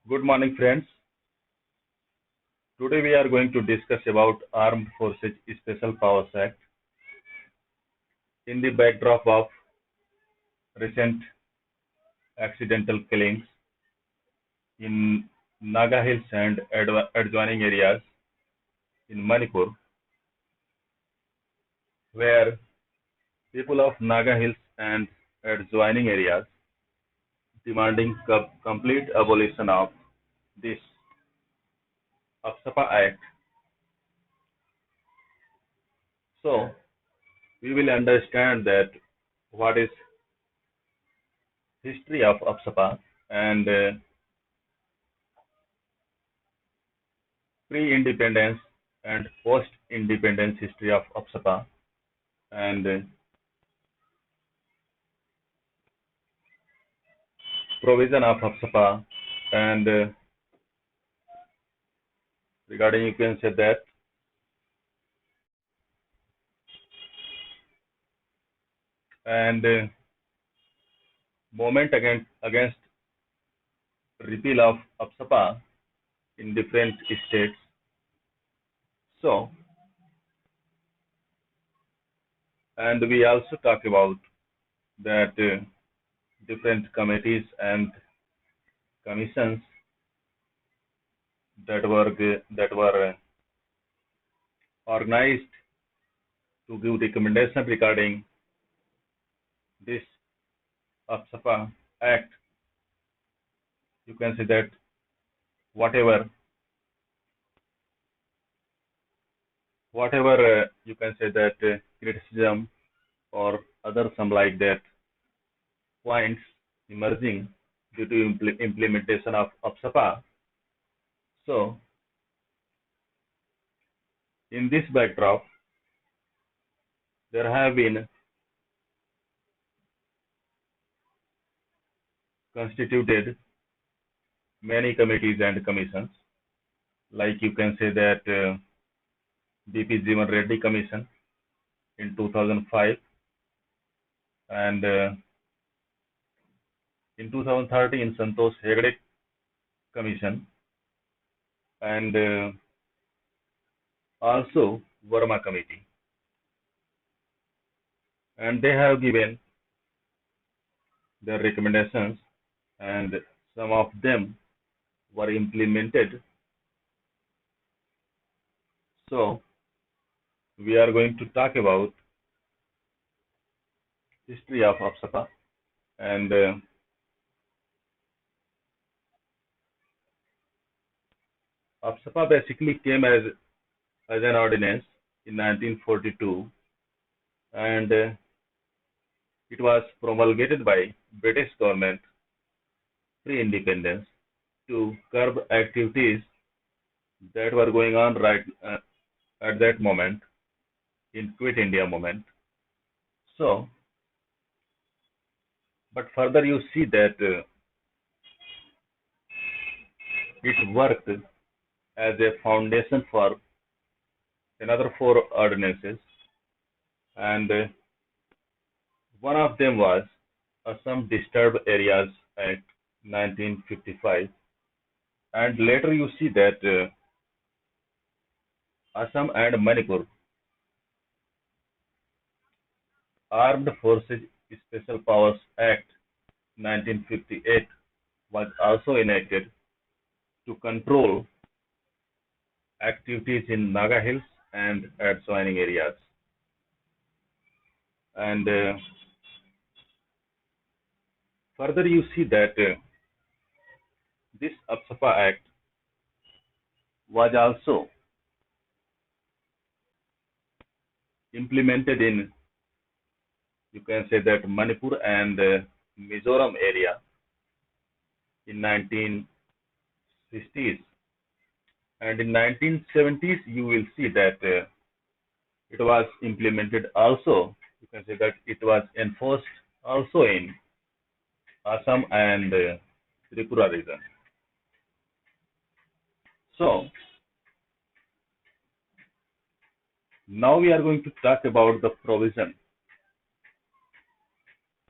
Good morning, friends. Today we are going to discuss about Armed Forces Special Powers Act in the backdrop of recent accidental killings in Naga Hills and adjoining areas in Manipur, where people of Naga Hills and adjoining areas demanding complete abolition of this AFSPA Act. So we will understand that what is history of AFSPA and pre-independence and post-independence history of AFSPA and provision of AFSPA and regarding you can say that and movement against repeal of AFSPA in different states. So and we also talk about that different committees and commissions that were organized to give recommendation regarding this AFSPA Act. You can say that whatever you can say that criticism or other some like that points emerging due to implementation of AFSPA. So in this backdrop, there have been constituted many committees and commissions, like you can say that BP Jeevan Reddy Commission in 2005 and in 2013 Santosh Hegde Commission and also Verma Committee, and they have given their recommendations and some of them were implemented. So we are going to talk about history of AFSPA and AFSPA basically came as an ordinance in 1942 and it was promulgated by British government pre-independence to curb activities that were going on right at that moment in Quit India movement. So, but further you see that it worked as a foundation for another four ordinances, and one of them was Assam Disturbed Areas Act 1955, and later you see that Assam and Manipur Armed Forces Special Powers Act 1958 was also enacted to control activities in Naga Hills and adjoining areas. And further, you see that this AFSPA Act was also implemented in, you can say that Manipur and Mizoram area in 1960s, and in 1970s you will see that it was implemented also. You can say that it was enforced also in Assam and Tripura region. So now we are going to talk about the provision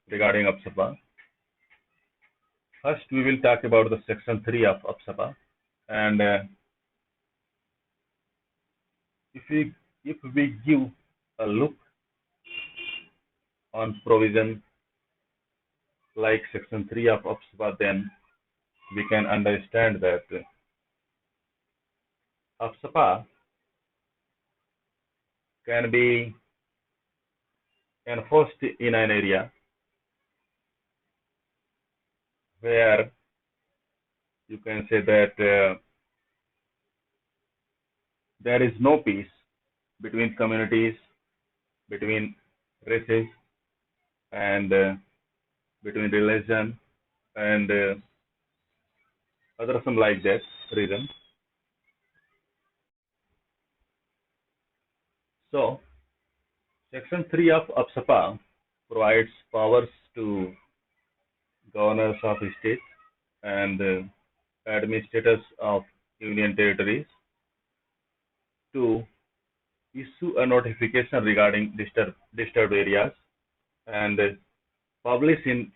regarding AFSPA. First, we will talk about the Section 3 of AFSPA, and if we give a look on provision like Section 3 of AFSPA, then we can understand that AFSPA can be enforced in an area where you can say that there is no peace between communities, between races, and between religion and other some like that reason. So, Section 3 of AFSPA provides powers to governors of states and administrators of union territories to issue a notification regarding disturbed areas and publish in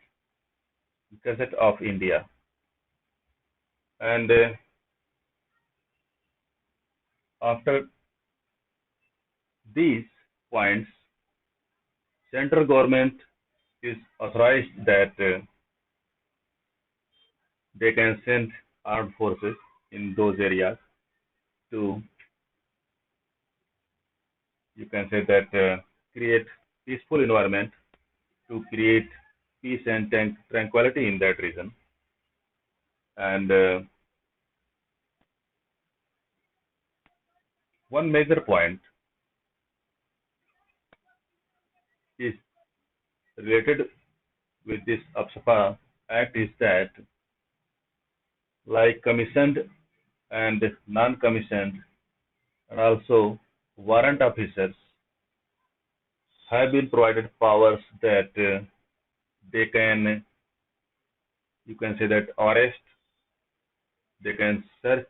Gazette of India. And after these points, central government is authorized that they can send armed forces in those areas to, you can say that, create peaceful environment, to create peace and tranquility in that region. And one major point is related with this AFSPA Act is that like commissioned and non-commissioned and also warrant officers have been provided powers that they can, you can say that, arrest, they can search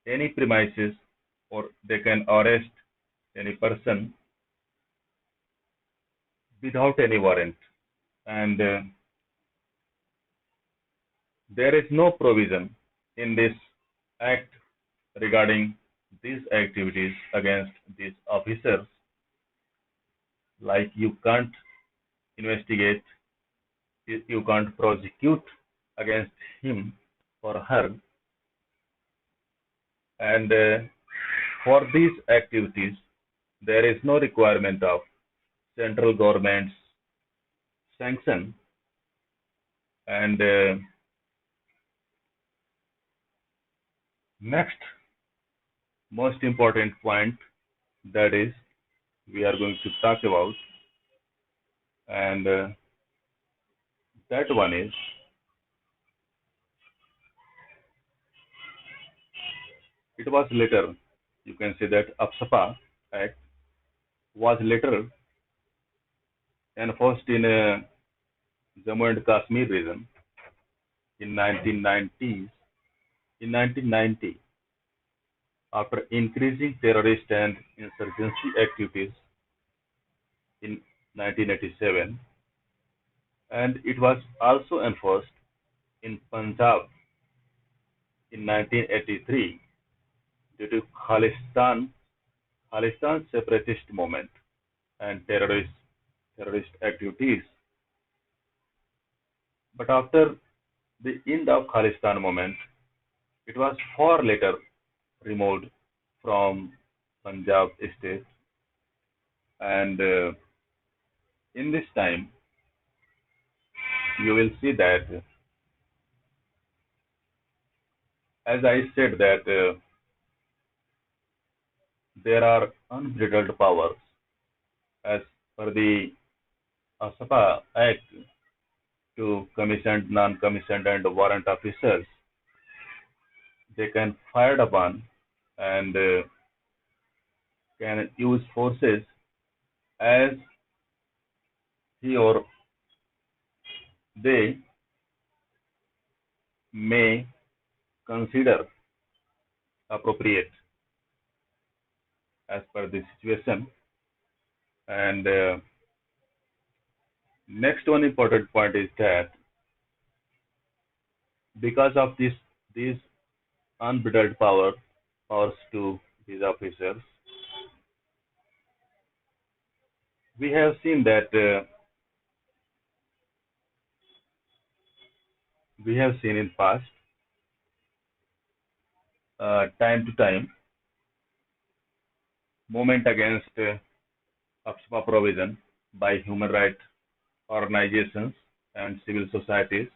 any premises, or they can arrest any person without any warrant. And there is no provision in this act regarding these activities against these officers, like you can't investigate, you can't prosecute against him or her. And for these activities, there is no requirement of central government's sanction. And next most important point that is we are going to talk about, and that one is it was later, you can say that AFSPA Act was later enforced in Jammu and Kashmir region in 1990s. In 1990, after increasing terrorist and insurgency activities in 1987, and it was also enforced in Punjab in 1983 due to Khalistan separatist movement and terrorist activities. But after the end of Khalistan movement, it was far later removed from Punjab state, and in this time you will see that, as I said, that there are unbridled powers as per the AFSPA Act to commissioned, non-commissioned, and warrant officers. They can fire upon and can use forces as he or they may consider appropriate as per the situation. And next one important point is that Because of these unbridled powers to these officers, we have seen that we have seen in past time to time movement against AFSPA provision by human rights organizations and civil societies,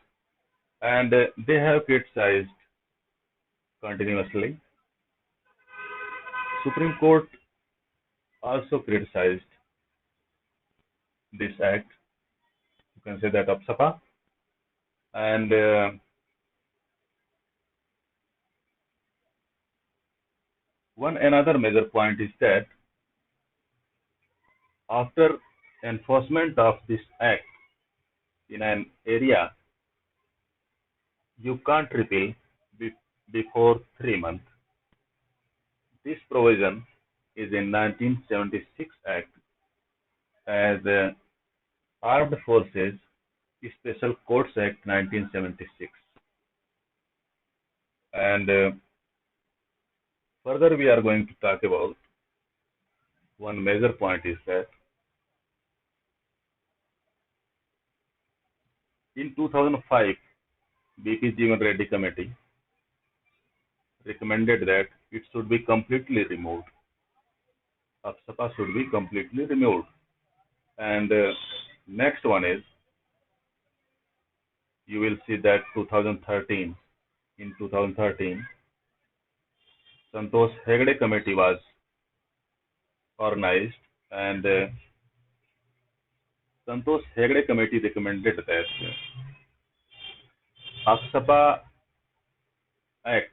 and they have criticized continuously. Supreme Court also criticized this act. You can say that AFSPA, and one another major point is that after enforcement of this act in an area, you can't repeal be- before 3 months. This provision is in 1976 Act as Armed Forces Special Courts Act 1976. And further we are going to talk about one major point is that in 2005, BP Jeevan Reddy Committee recommended that it should be completely removed. AFSPA should be completely removed. And next one is you will see that 2013. In 2013, Santosh Hegde Committee was organized, and Santosh Hegde Committee recommended that AFSPA Act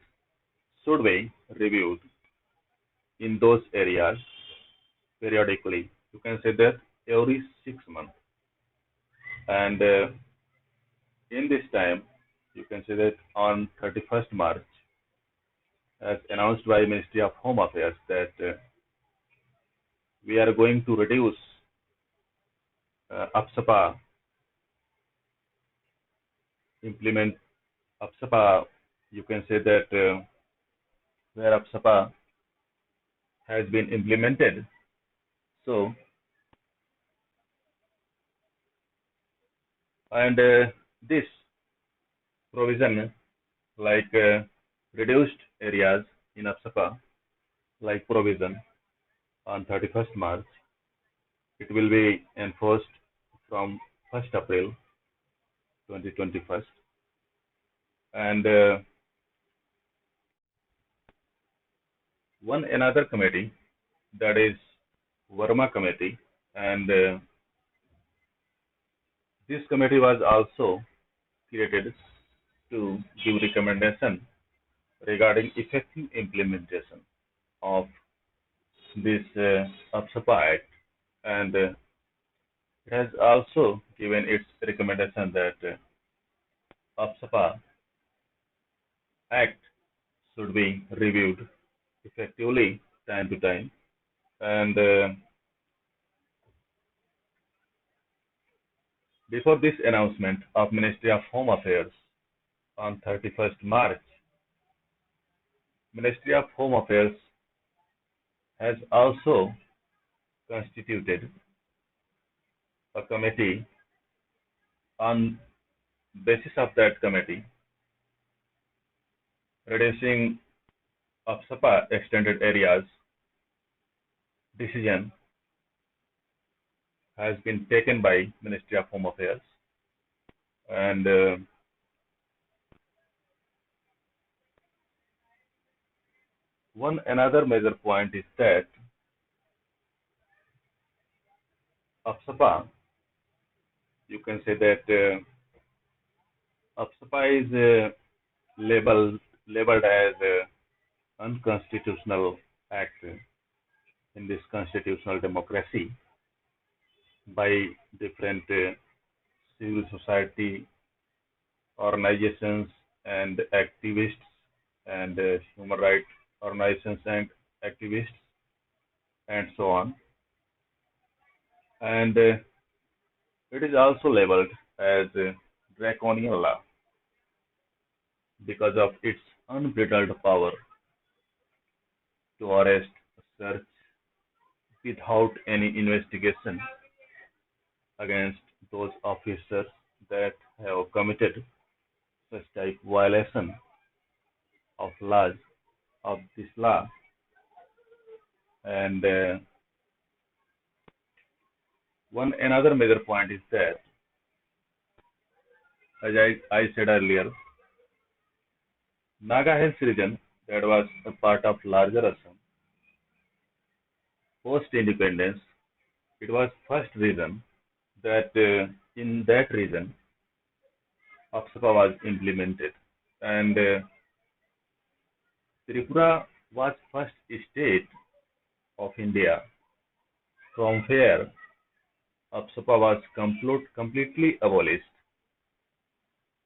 should be reviewed in those areas periodically. You can say that every 6 months. And in this time, you can say that on 31st March, as announced by Ministry of Home Affairs, that we are going to reduce AFSPA, implement AFSPA. You can say that where AFSPA has been implemented. So, and this provision, like reduced areas in AFSPA, like provision on 31st March, it will be enforced from 1st April 2021. And one another committee, that is Verma Committee, and this committee was also created to give recommendation regarding effective implementation of this AFSPA Act, and it has also given its recommendation that AFSPA Act should be reviewed effectively time to time. And before this announcement of Ministry of Home Affairs on 31st March, Ministry of Home Affairs has also constituted a committee. On basis of that committee, reducing AFSPA extended areas decision has been taken by Ministry of Home Affairs, and one another major point is that AFSPA, you can say that AFSPA is labeled as unconstitutional act in this constitutional democracy by different civil society organizations and activists and human rights organizations and activists and so on. And it is also labeled as draconian law. because of its unbridled power to arrest, search without any investigation against those officers that have committed such type violation of laws of this law. And one another major point is that, as I said earlier, Naga Hills region that was a part of larger Assam post independence, it was first region that in that region AFSPA was implemented, and Tripura was first state of India from where AFSPA was completely abolished.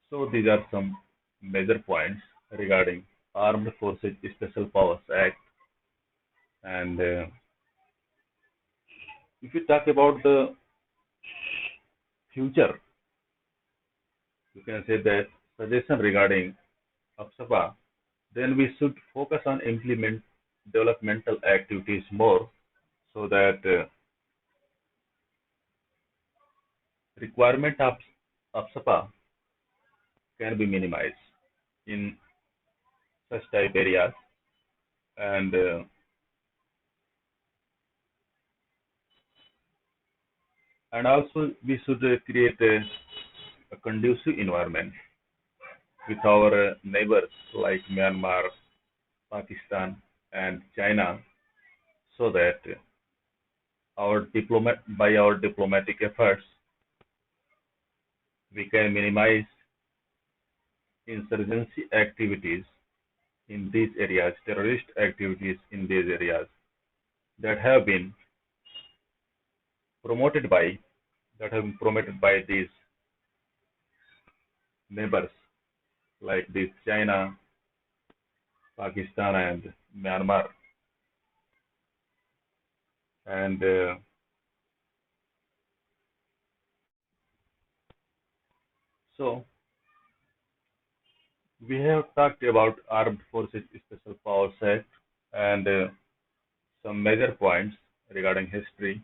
So these are some major points regarding Armed Forces Special Powers Act. And if we talk about the future, you can say that suggestion regarding AFSPA, then we should focus on implement developmental activities more so that requirement of AFSPA can be minimized in such type areas. And also we should create a conducive environment with our neighbors like Myanmar, Pakistan, and China, so that by our diplomatic efforts we can minimize insurgency activities in these areas, terrorist activities in these areas that have been promoted by these neighbors like this China, Pakistan, and Myanmar. And so we have talked about Armed Forces Special Powers Act and some major points regarding history,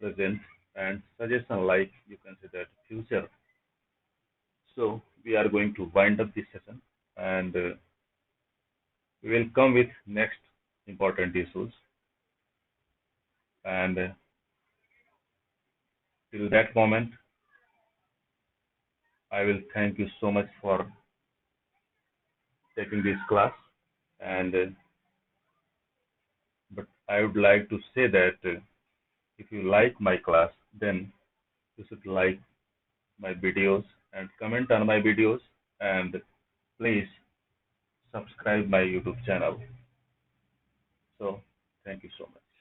present, and suggestion like you can say that future. So we are going to wind up this session, and we will come with next important issues. And till that moment, I will thank you so much for taking this class. And but I would like to say that if you like my class, then you should like my videos and comment on my videos, and please subscribe my YouTube channel. So thank you so much.